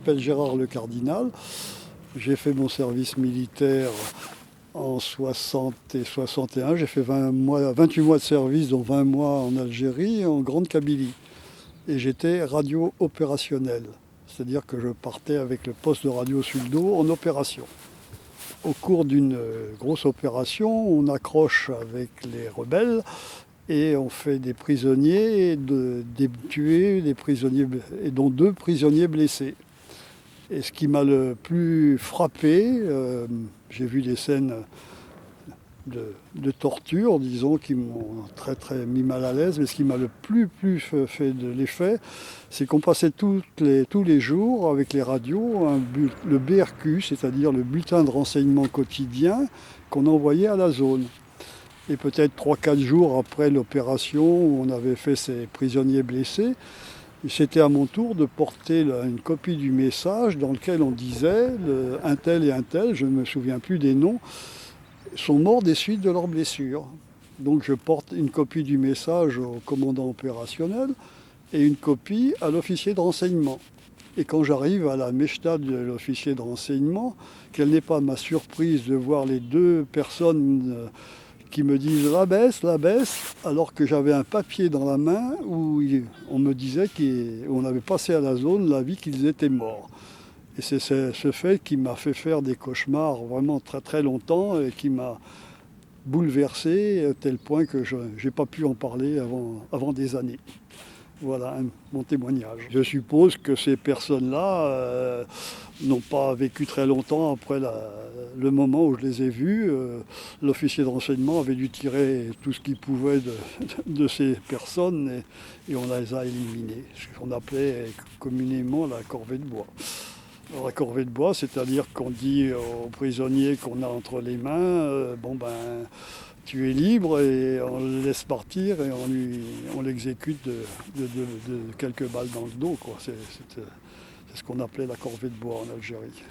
m'appelle Gérard Le Cardinal. J'ai fait mon service militaire en 60 et 61. J'ai fait 28 mois de service, dont 20 mois en Algérie et en Grande Kabylie. Et j'étais radio opérationnel, c'est-à-dire que je partais avec le poste de radio Suldo en opération. Au cours d'une grosse opération, on accroche avec les rebelles et on fait des prisonniers, des tués, des prisonniers, et dont 2 prisonniers blessés. Et ce qui m'a le plus frappé, j'ai vu des scènes de torture, disons, qui m'ont très mis mal à l'aise, mais ce qui m'a le plus fait de l'effet, c'est qu'on passait tous les jours avec les radios le BRQ, c'est-à-dire le bulletin de renseignement quotidien qu'on envoyait à la zone. Et peut-être 3-4 jours après l'opération où on avait fait ces prisonniers blessés, c'était à mon tour de porter une copie du message dans lequel on disait un tel et un tel, je ne me souviens plus des noms, sont morts des suites de leurs blessures. Donc je porte une copie du message au commandant opérationnel et une copie à l'officier de renseignement. Et quand j'arrive à la Mechta de l'officier de renseignement, quelle n'est pas ma surprise de voir les 2 personnes qui me disent la baisse, alors que j'avais un papier dans la main où on me disait qu'on avait passé à la zone l'avis qu'ils étaient morts. Et c'est ce fait qui m'a fait faire des cauchemars vraiment très longtemps et qui m'a bouleversé à tel point que je n'ai pas pu en parler avant des années. Voilà mon témoignage. Je suppose que ces personnes-là n'ont pas vécu très longtemps après le moment où je les ai vus. L'officier de renseignement avait dû tirer tout ce qu'il pouvait de ces personnes et on les a éliminées. Ce qu'on appelait communément la corvée de bois. Alors, la corvée de bois, c'est-à-dire qu'on dit aux prisonniers qu'on a entre les mains, tu es libre et on le laisse partir et on l'exécute de quelques balles dans le dos, quoi. C'est ce qu'on appelait la corvée de bois en Algérie.